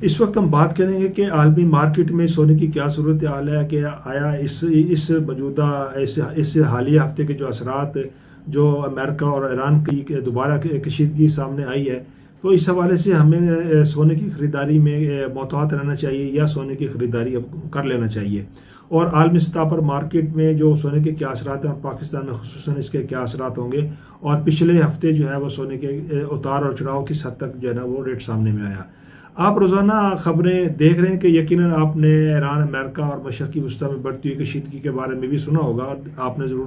اس وقت ہم بات کریں گے کہ عالمی مارکیٹ میں سونے کی کیا صورت حال ہے، کہ آیا اس موجودہ اس حالیہ ہفتے کے جو اثرات جو امریکہ اور ایران کی دوبارہ کشیدگی سامنے آئی ہے، تو اس حوالے سے ہمیں سونے کی خریداری میں محتاط رہنا چاہیے یا سونے کی خریداری کر لینا چاہیے، اور عالمی سطح پر مارکیٹ میں جو سونے کے کیا اثرات ہیں اور پاکستان میں خصوصاً اس کے کیا اثرات ہوں گے، اور پچھلے ہفتے جو ہے وہ سونے کے اتار اور چڑھاؤ کس حد تک جو ہے نا وہ ریٹ سامنے میں آیا۔ آپ روزانہ خبریں دیکھ رہے ہیں کہ یقیناً آپ نے ایران، امریکہ اور مشرقی وسطیٰ میں بڑھتی ہوئی کشیدگی کے بارے میں بھی سنا ہوگا اور آپ نے ضرور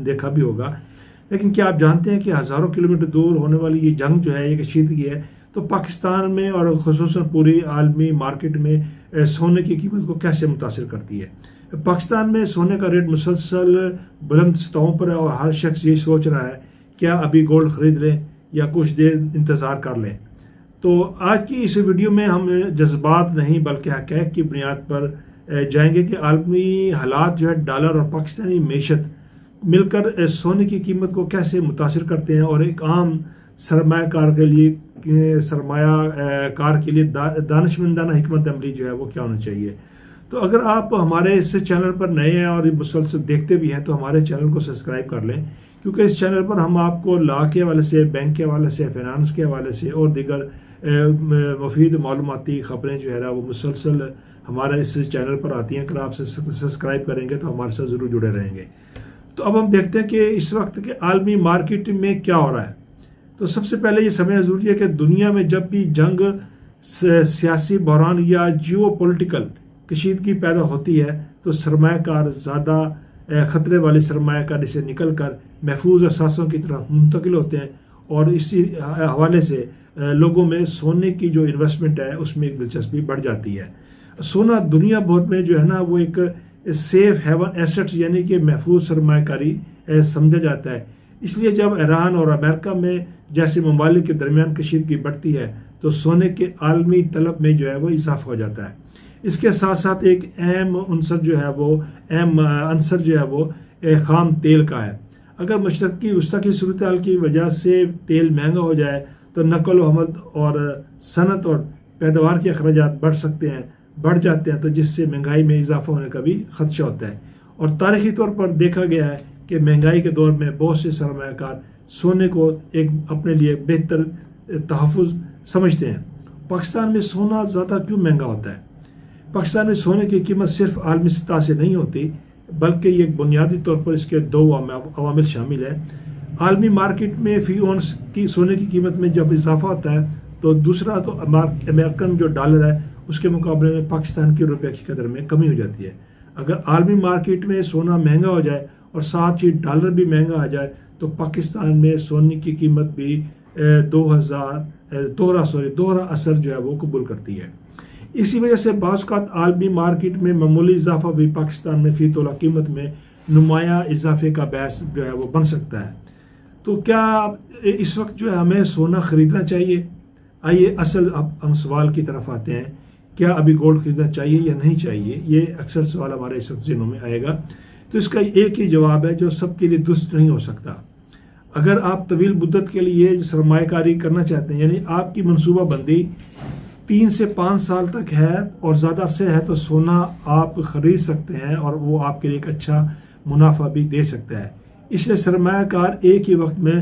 دیکھا بھی ہوگا، لیکن کیا آپ جانتے ہیں کہ ہزاروں کلومیٹر دور ہونے والی یہ جنگ جو ہے، یہ کشیدگی ہے، تو پاکستان میں اور خصوصاً پوری عالمی مارکیٹ میں سونے کی قیمت کو کیسے متاثر کرتی ہے؟ پاکستان میں سونے کا ریٹ مسلسل بلند سطحوں پر ہے اور ہر شخص یہی سوچ رہا ہے کیا ابھی گولڈ خرید لیں یا کچھ دیر انتظار کر لیں۔ تو آج کی اس ویڈیو میں ہم جذبات نہیں بلکہ حقائق کی بنیاد پر جائیں گے کہ عالمی حالات جو ہے ڈالر اور پاکستانی معیشت مل کر سونے کی قیمت کو کیسے متاثر کرتے ہیں، اور ایک عام سرمایہ کار کے لیے دانشمندانہ حکمت عملی جو ہے وہ کیا ہونا چاہیے۔ تو اگر آپ ہمارے اس چینل پر نئے ہیں اور مسلسل دیکھتے بھی ہیں تو ہمارے چینل کو سبسکرائب کر لیں، کیونکہ اس چینل پر ہم آپ کو لا کے حوالے سے، بینک کے حوالے سے، فائنانس کے حوالے سے اور دیگر مفید معلوماتی خبریں جو ہے نا وہ مسلسل ہمارے اس چینل پر آتی ہیں۔ اگر آپ سبسکرائب کریں گے تو ہمارے ساتھ ضرور جڑے رہیں گے۔ تو اب ہم دیکھتے ہیں کہ اس وقت کے عالمی مارکیٹ میں کیا ہو رہا ہے۔ تو سب سے پہلے یہ سمجھنا ضروری ہے کہ دنیا میں جب بھی جنگ، سیاسی بحران یا جیو پولیٹیکل کشیدگی پیدا ہوتی ہے تو سرمایہ کار زیادہ خطرے والی سرمایہ کاری سے نکل کر محفوظ اثاثوں کی طرف منتقل ہوتے ہیں، اور اسی حوالے سے لوگوں میں سونے کی جو انویسٹمنٹ ہے اس میں ایک دلچسپی بڑھ جاتی ہے۔ سونا دنیا بھر میں جو ہے نا وہ ایک سیف ہیون ایسٹ یعنی کہ محفوظ سرمایہ کاری سمجھا جاتا ہے۔ اس لیے جب ایران اور امریکہ میں جیسے ممالک کے درمیان کشیدگی بڑھتی ہے تو سونے کے عالمی طلب میں جو ہے وہ اضافہ ہو جاتا ہے۔ اس کے ساتھ ساتھ ایک اہم عنصر جو ہے وہ خام تیل کا ہے۔ اگر مشرقی وسطیٰ کی صورتحال کی وجہ سے تیل مہنگا ہو جائے تو نقل و حمل اور صنعت اور پیداوار کے اخراجات بڑھ جاتے ہیں، تو جس سے مہنگائی میں اضافہ ہونے کا بھی خدشہ ہوتا ہے۔ اور تاریخی طور پر دیکھا گیا ہے کہ مہنگائی کے دور میں بہت سے سرمایہ کار سونے کو ایک اپنے لیے بہتر تحفظ سمجھتے ہیں۔ پاکستان میں سونا زیادہ کیوں مہنگا ہوتا ہے؟ پاکستان میں سونے کی قیمت صرف عالمی سطح سے نہیں ہوتی، بلکہ یہ بنیادی طور پر اس کے دو عوامل شامل ہیں۔ عالمی مارکیٹ میں فی اونس کی سونے کی قیمت میں جب اضافہ ہوتا ہے تو دوسرا تو امریکن جو ڈالر ہے اس کے مقابلے میں پاکستان کے روپے کی قدر میں کمی ہو جاتی ہے۔ اگر عالمی مارکیٹ میں سونا مہنگا ہو جائے اور ساتھ ہی ڈالر بھی مہنگا آ جائے تو پاکستان میں سونے کی قیمت بھی دوہرا اثر جو ہے وہ قبول کرتی ہے۔ اسی وجہ سے بعض اوقات عالمی مارکیٹ میں معمولی اضافہ بھی پاکستان میں فی تولہ قیمت میں نمایاں اضافے کا باعث جو ہے وہ بن سکتا ہے۔ تو کیا اس وقت جو ہے ہمیں سونا خریدنا چاہیے؟ آئیے ہم سوال کی طرف آتے ہیں، کیا ابھی گولڈ خریدنا چاہیے یا نہیں چاہیے؟ یہ اکثر سوال ہمارے اس وقت ذہنوں میں آئے گا۔ تو اس کا ایک ہی جواب ہے جو سب کے لیے درست نہیں ہو سکتا۔ اگر آپ طویل مدت کے لیے سرمایہ کاری کرنا چاہتے ہیں، یعنی آپ کی منصوبہ بندی 3 سے 5 سال تک ہے اور زیادہ عرصے ہے، تو سونا آپ خرید سکتے ہیں اور وہ آپ کے لیے ایک اچھا منافع بھی دے سکتا ہے۔ اس لیے سرمایہ کار ایک ہی وقت میں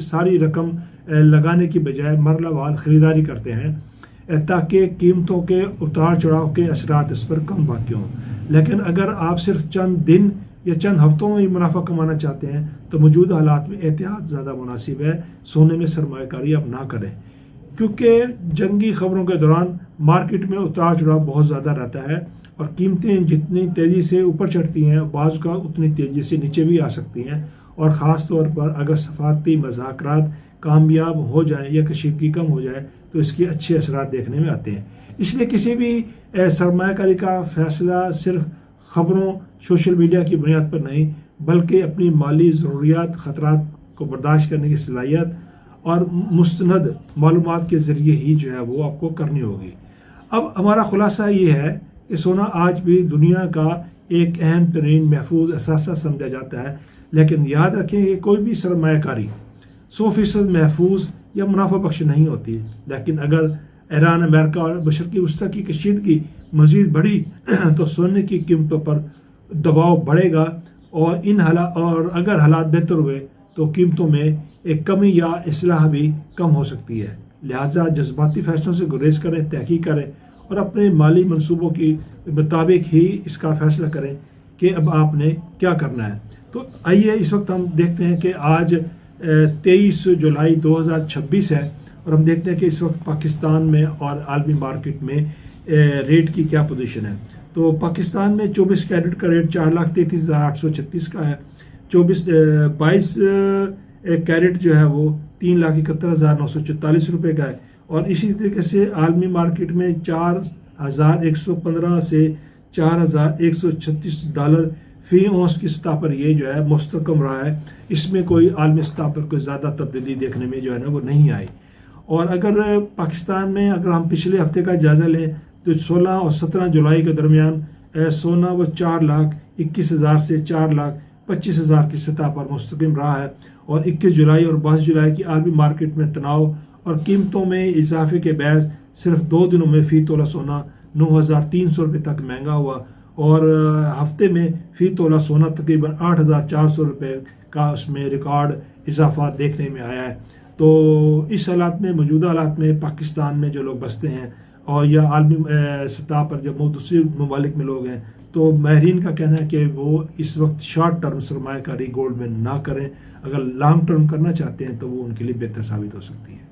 ساری رقم لگانے کی بجائے مرحلہ وار خریداری کرتے ہیں تاکہ قیمتوں کے اتار چڑھاؤ کے اثرات اس پر کم واقع ہوں۔ لیکن اگر آپ صرف چند دن یا چند ہفتوں میں ہی منافع کمانا چاہتے ہیں تو موجودہ حالات میں احتیاط زیادہ مناسب ہے۔ سونے میں سرمایہ کاری اب نہ کریں، کیونکہ جنگی خبروں کے دوران مارکیٹ میں اتار چڑھاؤ بہت زیادہ رہتا ہے اور قیمتیں جتنی تیزی سے اوپر چڑھتی ہیں بعض کا اتنی تیزی سے نیچے بھی آ سکتی ہیں، اور خاص طور پر اگر سفارتی مذاکرات کامیاب ہو جائیں یا کشیدگی کم ہو جائے تو اس کے اچھے اثرات دیکھنے میں آتے ہیں۔ اس لیے کسی بھی سرمایہ کاری کا فیصلہ صرف خبروں، سوشل میڈیا کی بنیاد پر نہیں بلکہ اپنی مالی ضروریات، خطرات کو برداشت کرنے کی صلاحیت اور مستند معلومات کے ذریعے ہی جو ہے وہ آپ کو کرنی ہوگی۔ اب ہمارا خلاصہ یہ ہے کہ سونا آج بھی دنیا کا ایک اہم ترین محفوظ اثاثہ سمجھا جاتا ہے، لیکن یاد رکھیں کہ کوئی بھی سرمایہ کاری 100% محفوظ یا منافع بخش نہیں ہوتی، لیکن اگر ایران امریکہ اور مشرقی وسطی کی کشیدگی مزید بڑھی تو سونے کی قیمتوں پر دباؤ بڑھے گا، اور اگر حالات بہتر ہوئے تو قیمتوں میں ایک کمی یا اصلاح بھی کم ہو سکتی ہے۔ لہٰذا جذباتی فیصلوں سے گریز کریں، تحقیق کریں اور اپنے مالی منصوبوں کے مطابق ہی اس کا فیصلہ کریں کہ اب آپ نے کیا کرنا ہے۔ تو آئیے اس وقت ہم دیکھتے ہیں کہ آج 23 جولائی 2026 ہے، اور ہم دیکھتے ہیں کہ اس وقت پاکستان میں اور عالمی مارکیٹ میں ریٹ کی کیا پوزیشن ہے۔ تو پاکستان میں 24 کیرٹ کا ریٹ 4,33,836 کا ہے، 22 کیرٹ جو ہے وہ 3,71,944 روپے کا ہے، اور اسی طریقے سے عالمی مارکیٹ میں 4,115 سے 4,136 ڈالر فی اونس کی سطح پر یہ جو ہے مستحکم رہا ہے۔ اس میں کوئی عالمی سطح پر کوئی زیادہ تبدیلی دیکھنے میں جو ہے نا وہ نہیں آئی۔ اور اگر پاکستان میں اگر ہم پچھلے ہفتے کا جائزہ لیں تو 16 اور 17 جولائی کے درمیان سونا وہ 4,21,000 سے 4,25,000 کی سطح پر مستقیم رہا ہے، اور 21 جولائی اور 22 جولائی کی عالمی مارکیٹ میں تناؤ اور قیمتوں میں اضافے کے باعث صرف 2 دنوں میں فی تولہ سونا 9,300 روپے تک مہنگا ہوا، اور ہفتے میں فی تولہ سونا تقریباً 8,400 روپے کا اس میں ریکارڈ اضافہ دیکھنے میں آیا ہے۔ تو اس حالات میں، موجودہ حالات میں پاکستان میں جو لوگ بستے ہیں اور یا عالمی سطح پر جب وہ دوسرے ممالک میں لوگ ہیں، تو ماہرین کا کہنا ہے کہ وہ اس وقت شارٹ ٹرم سرمایہ کاری گولڈ میں نہ کریں، اگر لانگ ٹرم کرنا چاہتے ہیں تو وہ ان کے لیے بہتر ثابت ہو سکتی ہے۔